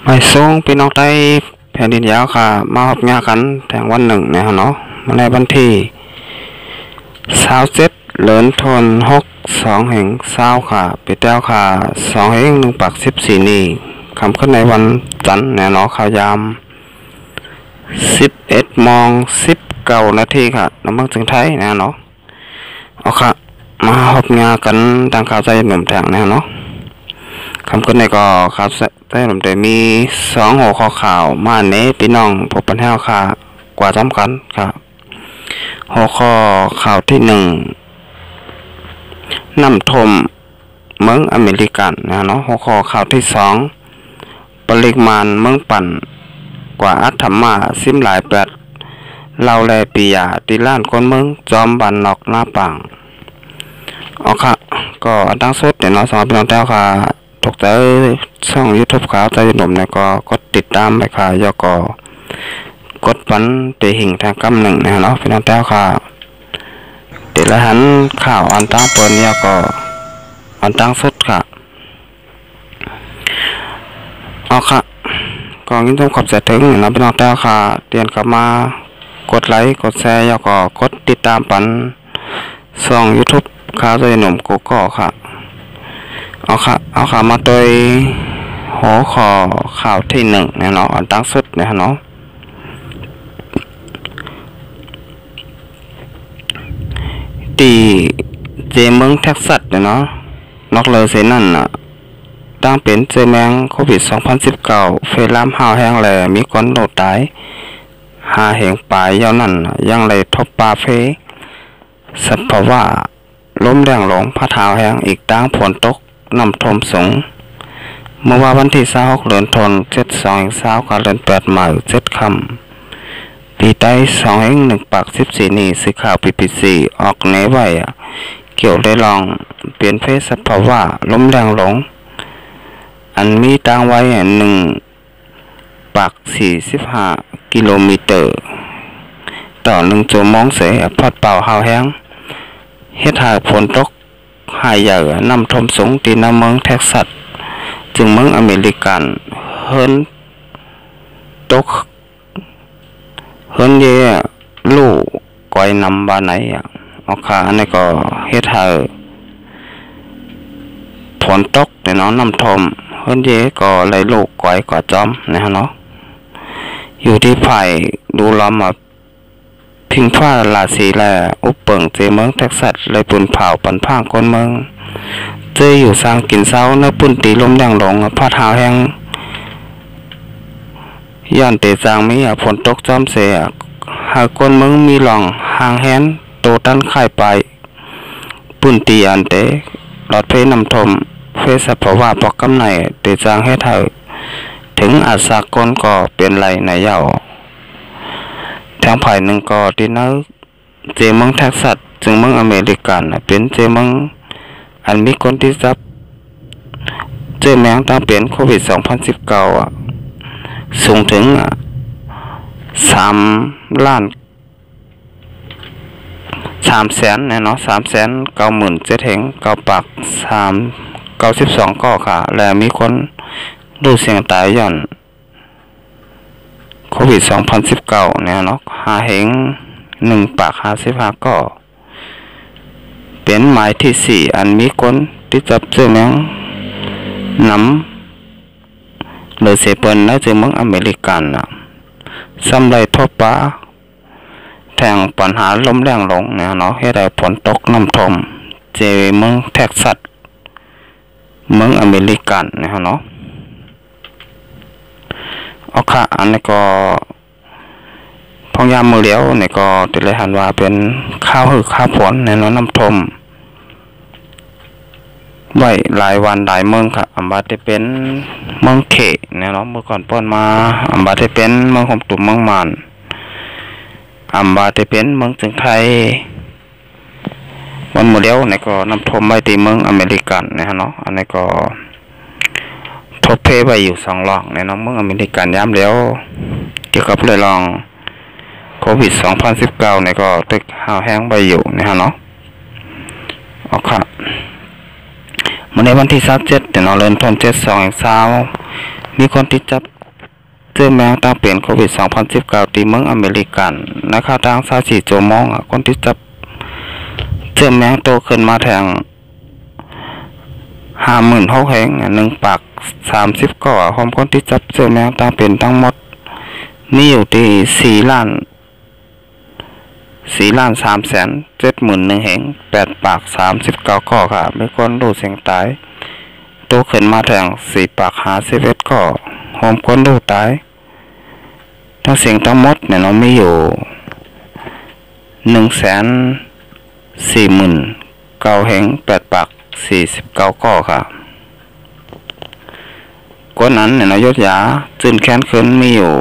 ไม่ส่งพี่น้องไต้แผ่นดินยาวค่ะมาพบงากันแต่วันหนึ่งนะครับเนาะมาในวันที่27เดือนธันวาคม2020ค่ะปีแต้วค่ะ2/1/14นี้คำขึ้นในวันจันทร์เนี่ยเนาะข่าวยาม11:19 นาทีค่ะน้ำมันจึงไทยนะเนาะเอาค่ะมาพบงากันทางข่าวใจหนุ่มแทงนะเนาะคำขึ้นในก็ครับได้ผมแต่มี2หัวข้อข่าวมาเน้พี่น้องพบปัญหาค่ะกว่าสำคัญครับหัวข้อข่าวที่1น้ำท่วมเมืองอเมริกันนะเนาะหัวข้อข่าวที่2ปริมาณเมืองปั่นกว่าอัตมาซิมหลายแปดเราแลปียาตีล้านคนเมืองจอมบันนอกหน้าปังเอาค่ะก็ตั้งสุดเดี๋ยวเราสอนพี่น้องแต้วค่ะถูกใจช่อง YouTube ข่าวใจหนุ่มเนี่ยก็กดติดตามไปค่ะยก็กดปันเตหิงทางกำหนึ่งนะเนาะพี่น้องแต้วค่ะติดละหันข่าวอันตั้งเปิดเนี่ยก็อันตั้งสุดค่ะเอาค่ะก็ยิ่งต้องขอบใจถึงนะพี่น้องแต้วค่ะเรียนกลับมากดไลค์กดแชร์ยก็กดติดตามปันช่อง YouTube ข่าวใจหนุ่มกูก็ค่ะเอาค่ะมาโดยหัวข้อข่าวที่1เนี่ยเนาะอันตั้งสุดเนี่ยเนาะตีเจเมืองเท็กซัสเนี่ยเนาะนอกเลยเสนั่นน่ะตั้งเป็นเจแมงโควิด2019เฟลามหาวแห้งแหลมีคนโดดตายหาเหงปลายยาวนั่นยังเลยทบปาเฟสัพพว่าล้มแรงหลงพระเท้าแห้งอีกตั้งฝนตกน้ำท่วมสูงเมื่อวันที่26เดือนธันวาคม72กับเดือน8มา7ค่ำปีใต้2/1/14นี้สื่อข่าว BBC ออกแนวไว้เกี่ยวได้ลองเปลี่ยนเพศสภาวะล้มแรงหลงอันมีตั้งไว้1.45 กิโลเมตรต่อ1ชั่วโมงเสียพัดเป่าหาวแห้งเฮ็ดให้ฝนตกหายใหญ่น้ำท่วมสูงที่น้ำเมืองเท็กซัสจึงเมืองอเมริกันเฮิรนตกเฮิรนเย่ลูกก้อยนำบาไหนเอาค่ะอันนี้ก็เฮ็ดให้ฝนตกแต่น้องน้ำท่วมเฮิรนเย่ก็เลยลูกก้อยกว่าจอมนะฮะเนาะอยู่ที่ไผ่ดูล้อมพิงฟ้าลาสีแลอุปเปิงเจเมืองเท็กซัสเลยปุ่นเผาปันพางคนเมืองเจอยู่สร้างกินเศร้าเนื้อปุ่นตีลมแดงหลงผ้าเท้าแห้งย่านเตจางมีฝนตกจอมเสียหากคนเมืองมีหลองหางแฮนโตตันไข่ไปปุ่นตีอันเตหลอดเพนำทมเฟสภาวะปอกกำไหนเตจางให้เธอถึงอาสากลก็เป็นไรในเย้าทางฝ่ายหนึ่งก็ที่นั่นเจเมืองเท็กซัสจึงเมืองอเมริกันเป็นเจเมืองอันมีคนที่รับเจแมงตั้งเป็นโควิด2019สูงถึง3ล้าน3แสนเนาะ3,97,900 ปาก392ก็ค่ะและมีคนดูเสียงตายย่อนโควิด2019เนี่ยเนาะหาเหง1.55ก็เป็นหมายที่4อันมีคนที่จับเจอแมงนำเลยเสเปิลและเจอเมืองอเมริกันซ้ำไรทบปะแทงปัญหาลมแรงลงเนี่ยเนาะให้ได้ฝนตกน้ำท่วมเจเมืองเท็กซัสเมืองอเมริกันเนี่ยเนาะเอาค่ะอันนี้ก็พองยามมือเลี้ยวเนี่ยก็ติดเลยหันว่าเป็นข้าวข้าวฝนในน้ำท่วมไว้หลายวันหลายเมืองค่ะอันบาจะเป็นเมืองเขเนี่ยเนาะเมื่อก่อนป้อนมาอันบาจะเป็นเมืองขมตุ่มเมืองมานอันบาจะเป็นเมืองจึงไทยวันมือเลี้ยวเนี่ยก็น้ำท่วมไว้ที่เมืองอเมริกันเนี่ยเนาะอันนี้ก็ทบเพไปอยู่2รองในน้องเมืองอเมริกันย้ำเดียวเกี่ยวกับเรื่องรองโควิด2019เนี่ยก็ตึกหาวแห้งไปอยู่นะฮะเนาะเอาค่ะ ในวันที่27เดือนเดือนธันวาคม มีคนที่จับเจอแมงตั้งเป็นโควิด2019ที่เมืองอเมริกันนะครับทาง24ชั่วโมงคนที่จับเจอแมงโตขึ้นมาแทง56,000 แห่ง1ปาก30ก่อพร้อมคนที่จับเจอแมงตั้งเป็นทั้งหมดมีอยู่ที่4,370,000 แห่ง8ปาก39ก่อค่ะมีคนดูเสียงตายโตขึ้นมาแทง4ปาก51ก่อพร้อมคนดูตายทั้งเสียงทั้งหมดเนี่ยเรามีอยู่149,000 แห่ง8ปาก49ก่อค่ะกว่านั้นเนี่ยนายศยาจื่นแค้นขึ้นมีอยู่2,90,000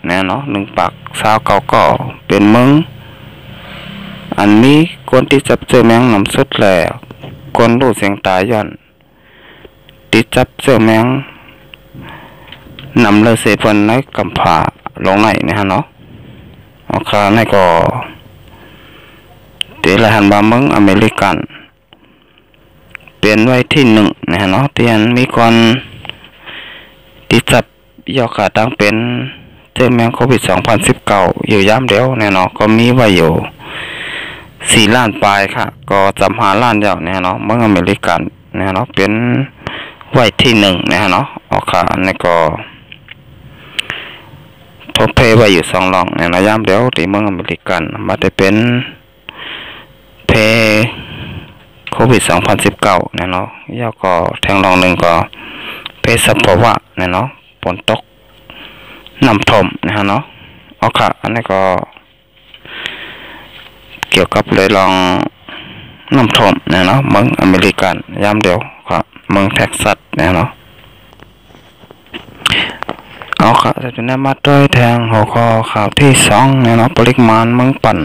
เนี่ยเนาะ1ปาก29ก่อเป็นเมืองอันนี้คนที่จับเจอแมงนำสุดแล้วคนรู้เสียงตายย้อนที่จับเจอแมงนำเลยเสพนในกำผาลงไหนเนี่ยฮะเนาะเอาคาในก็เดี๋ยวหันบาเมืองอเมริกันเปลี่ยนไว้ที่1นะฮะเนาะที่อันมีคนที่จับยอขาตั้งเป็นเจอแมงโควิด2019อยู่ย่ำเดียวเนี่ยเนาะก็มีไว้อยู่4 ล้านปลายค่ะก็จำ5 ล้านเดียวเนี่ยเนาะเมืองอเมริกันเนี่ยเนาะเป็นไว้ที่1เนี่ยเนาะเอาค่ะนี่ก็ทบเพไว้อยู่2 รองเนี่ยนะย่ำเดียวที่เมืองอเมริกันมาได้เป็นเพโควิด2019เนี่ยเนาะย่อก็แทงรอง1ก็เพสัพพะเนี่ยเนาะฝนตกน้ำท่วมนะฮะเนาะเอาค่ะอันนี้ก็เกี่ยวกับเลยลองน้ำท่วมเนี่ยเนาะเมืองอเมริกันย่ำเดียวครับเมืองเท็กซัสเนี่ยเนาะเอาค่ะจะนำมาด้วยแทงหัวข้อข่าวที่2เนี่ยเนาะปริมาณเมืองปั่น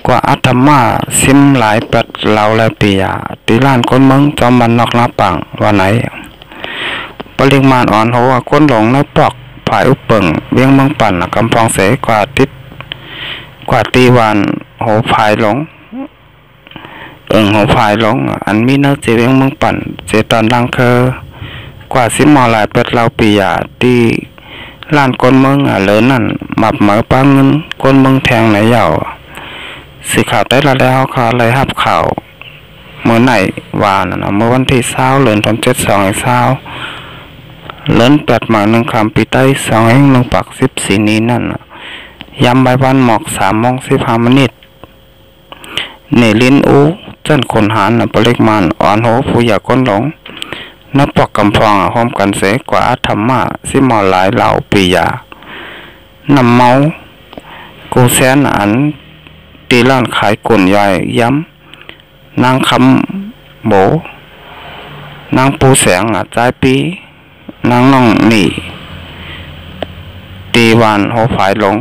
กว่าอัตมาซิมหลายปัดเหล่าและปียาตีล้านคนเมืองจอมบันนอกลาปังวันไหนปริมาณอ่อนหัวคนหลงในปอกผายอุปเปิงเวียงเมืองปั่นกำพองเสกว่าทิศกว่าตีวันโหผายหลงหัวผายหลงอันมีเนื้อเจเวียงเมืองปั่นเจตอนดังเคอกว่าซิมหลายปัดเหล่าปียาตีล้านคนเมืองเหลือนั่นมับเหมือป้าเงินคนเมืองแทงไหนยาวสิข่าวได้ละแล้วเขาเลยหับข่าวเมื่อไหนวานนะเมื่อวันที่20เดือนธันวาคม22เลื่อน8 หมาย1 คำปีใต้2 แห่ง1 ปัก14นี้นั่นยำใบวันหมอก3:15 นเนลินอูจันคนหานปริมาณอ่อนโหผู้อยากคนหลงนับปอกกำพองพร้อมกันเสกว่าธรรมะสิมอหลายเหล่าปียานำเมากูแสนอันตีล้านขายกุ่นใหญ่ย้ำนางคำโบนางปูแสงใจปีนางน้องนี่ตีวันโหผายหลง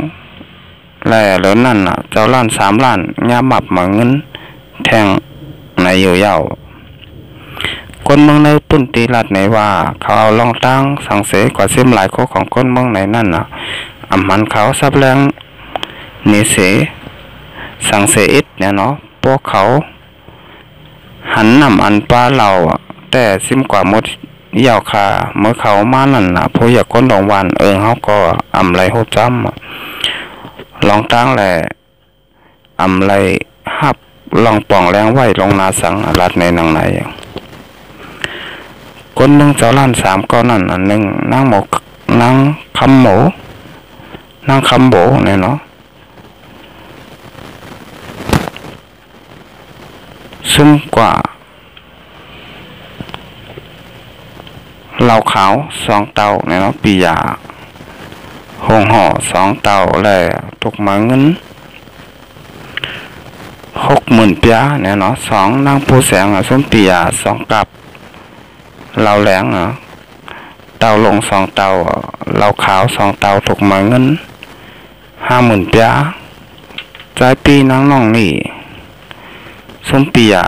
แล่แล้วนั่นเจ้าล้าน3 ล้านยาหมับมาเงินแทงในอยู่ยาวคนเมืองในปุ่นตีลัดไหนว่าเขาเอาลองตั้งสังเสกว่าเส้นหลายโคของคนเมืองไหนนั่นอำมันเขาซับแรงเนเสสังเสอิดเนี่ยเนาะพวกเขาหันนำอันป้าเราแต่ซิมกว่าหมดยาวคาเมื่อเขามานั่นผู้อยากคนดองวันเขาก็อำไรโหจ้ำลองตั้งแหละอำไรฮับลองป่องแรงไหวลงนาสังลัดในหนังไหนคนหนึ่งเจ้าล้าน3ก็นั่น1นางหมกนางคำหมูนางคำโบเนี่ยเนาะซึ่งกว่าเหล่าขาว2 เตาเนี่ยเนาะปียาหงห่อ2 เตาแล้วทุกมาเงิน60,000 เปียเนี่ยเนาะ2นางผู้แสงส้มปียา2 กับเหล่าแหลงเตาลง2 เตาเหล่าขาว2 เตาทุกมาเงิน50,000 เปียใจปีนางน้องนี่ส้มปียา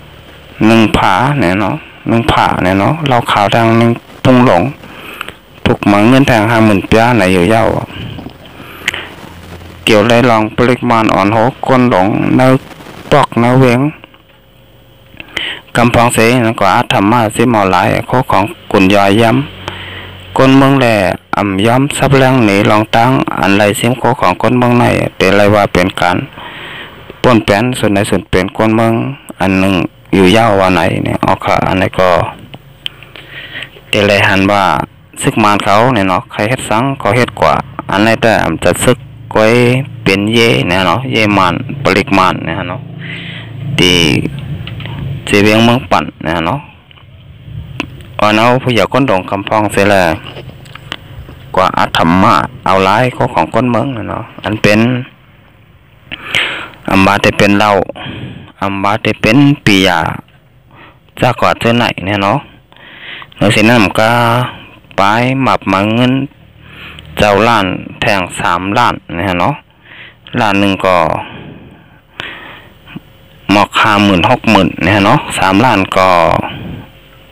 1 ผาเนี่ยเนาะ1 ผาเนี่ยเนาะเราขาวดัง1 ปุงหลงถูกหมังเงินแทง50,000 เปียไหนอยู่ยาวเกี่ยวไรลองปริมาณอ่อนโหก้นหลงเนื้อปอกเนื้อเวง กำพองเสนั่นก็อาจทำมาสิหมอหลายโคของกุนยอยย้ำก้นเมืองแหล่ย้อมซับแรงหนีลองตั้งอันไรเสียงโคของก้นเมืองในแต่ไรว่าเป็นการป่นแปนส่วนในส่วนเป็นก้นเมืองอันหนึ่งอยู่ยาววันไหนเนี่ยออกค่ะอันนี้ก็แต่ไรหันว่าซึกมานเขาเนี่ยเนาะใครเฮ็ดสังก็เฮ็ดกว่าอันนี้แต่จะซึกก้อยเป็นเย่เนี่ยเนาะเย่มันปริกมันเนี่ยเนาะตีเจียงเมืองปั่นเนี่ยเนาะวันเอาผู้ใหญ่ก้นดงคำพองเสียแล้วกว่าอาธรรมะเอาไล่เขาของก้นเมืองเนี่ยเนาะอันเป็นอัมบาจะเป็นเราอัมบาจะเป็นปียาจากกว่าเจ้าไหนเนี่ยเนาะในสิ่งนั้นก็ไปหมับมาเงินเจ้าล้านแทง3 ล้านเนี่ยเนาะล้านหนึ่งก็หมอก50,000-60,000เนี่ยเนาะ3 ล้านก็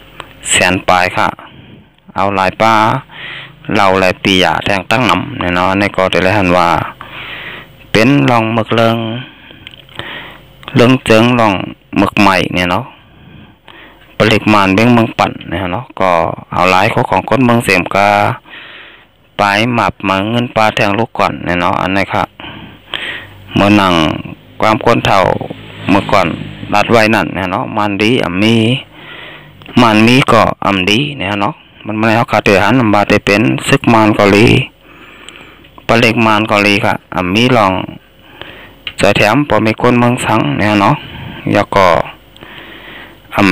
100,000 ปลายค่ะเอาหลายป้าเราหลายปีอย่าแทงตั้งนำเนี่ยเนาะในก็ได้เลยหันว่าเป็นลองหมึกเลิงเจิงลองหมึกใหม่เนี่ยเนาะปริมาณเบ้งเมืองปั่นเนี่ยเนาะก็เอาหลายเขาของคนเมืองเสียมกาไปหมับมาเงินปลาแทงลูกก่อนเนี่ยเนาะอันนี้ค่ะเมื่อนั่งความคนเท่าเมื่อก่อนรัดไว้นั่นเนี่ยเนาะมันดีมันมีก็ดีเนี่ยเนาะมันไม่เอาขาดเดือดหันมาได้เป็นซึกมันเกาหลีปริมาณเกาหลีค่ะมีลองจะแถมพอมีคนเมืองสังเนี่ยเนาะแล้วก็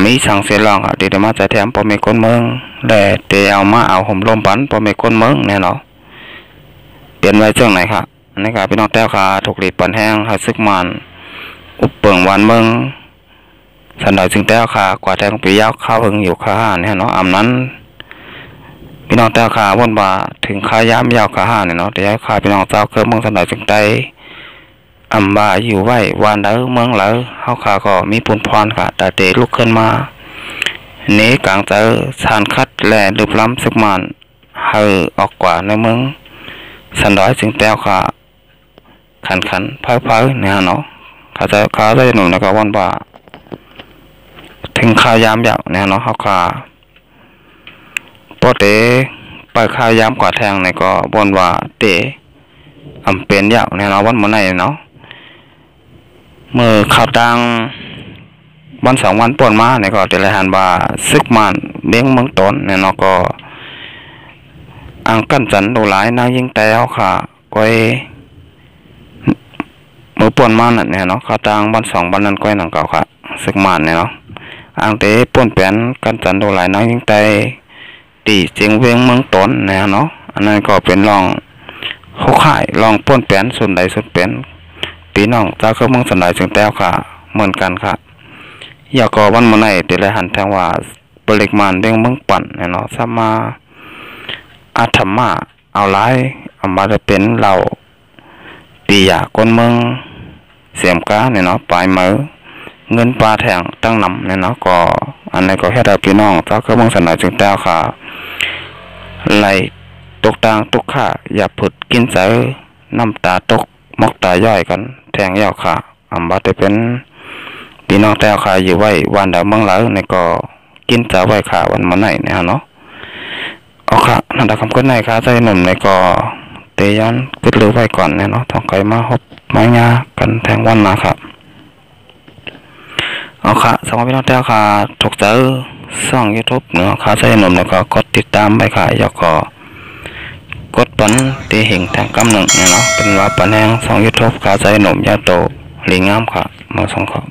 มีสังเสียลองค่ะดีแต่มาจะแถมพอมีคนเมืองแต่เดี๋ยวมาเอาห่มลมปันพอมีคนเมืองเนี่ยเนาะเปลี่ยนไว้เจ้าไหนค่ะอันนี้ค่ะพี่น้องแต้วค่ะถูกหลีดปันแห้งค่ะซึกมันอุปเปิงวันเมืองสันดอยจึงแต้วค่ะกว่าแทงปียาวข้าวหึงอยู่ค่ะเนี่ยเนาะนั้นพี่น้องแต้วค่ะวนว่าถึงข้าย้ำยาวค่ะเนี่ยเนาะแต่ยาวค่ะพี่น้องเจ้าเคยเมืองสันดอยจึงได้บ่าอยู่ไว้วันเด้อเมืองเหลอเฮาค่ะก็มีปุนพรค่ะแต่เตะลุกขึ้นมาเนกลางเจอสานคัดแหล่ลึกล้ำซึกมันเฮอออกกว่าในเมืองสันดอยจึงแต้วค่ะขันเพ้อเนี่ยเนาะเขาจะหนุ่มนะครับวนว่าถึงข้าวยามยาวเนี่ยเนาะเขาค่ะปอเตไปข้าวยามกว่าแทงเนี่ยก็บนว่าเตเป็นยาวเนี่ยเนาะวันมื้อไหนเนาะเมื่อข่าวดังวัน2 วันป่นมาเนี่ยก็เดลหันว่าซึกมันเลี้ยงเมืองต้นเนี่ยเนาะก็อังกันจันดูหลายนางยิงแต่เอาค่ะก้อยมือป่นมาเนี่ยเนาะข่าวดังวัน2 วันนั้นก้อยหนังเก่าค่ะซึกมันเนี่ยเนาะอังเตป่นเปลี่ยนกันจันดูหลายนางยิงแต่ตีเจียงเวียงเมืองต้นเนี่ยเนาะอันนั้นก็เป็นลองเขาขายลองป่นเปลี่ยนส่วนใดส่วนเป็นพี่น้องเจ้าเครื่องเมืองสันดอยจึงแต้วค่ะเหมือนกันค่ะอยากก็วันมื้อไหนเดี๋ยวเลยหันแทงว่าปริมาณเด้งเมืองปั่นเนี่ยเนาะสมาอาธรรมะเอาหลายมาจะเป็นเราปียาคนเมืองเสียมก้าเนี่ยเนาะปลายมือเงินปลาแทงตั้งนำเนี่ยเนาะก็อันนี้ก็แค่ได้พี่น้องเจ้าเครื่องเมืองสันดอยจึงแต้วค่ะไหลตกต่างตกข่าอย่าผุดกินเสือน้ำตาตกมกตาย่อยกันแทงยาวค่ะบัดจะเป็นพี่น้องแต้วค่ะอยู่ไว้วันเดียวเมืองเหลาในก็กินจะไว้ค่ะวันมื้อไหนเนี่ยเนาะเอาค่ะนั่นแต่คำพูดในค่ะใจหนุ่มในก็เตย้อนกึดลือไว้ก่อนเนี่ยเนาะท้องไก่มาฮบไม้งากันแทงวันมาค่ะเอาค่ะสำหรับพี่น้องแต้วค่ะถูกเจอช่อง YouTube เนาะค่ะใจหนุ่มในก็กดติดตามไปค่ะอยากก็กดปันตีหิ่งทางกำหนึ่งเนี่ยเนาะเป็นว่าปันแห้ง2 YouTube ขาใจหนุ่มยาโตหลีงามค่ะมา2 ข้อ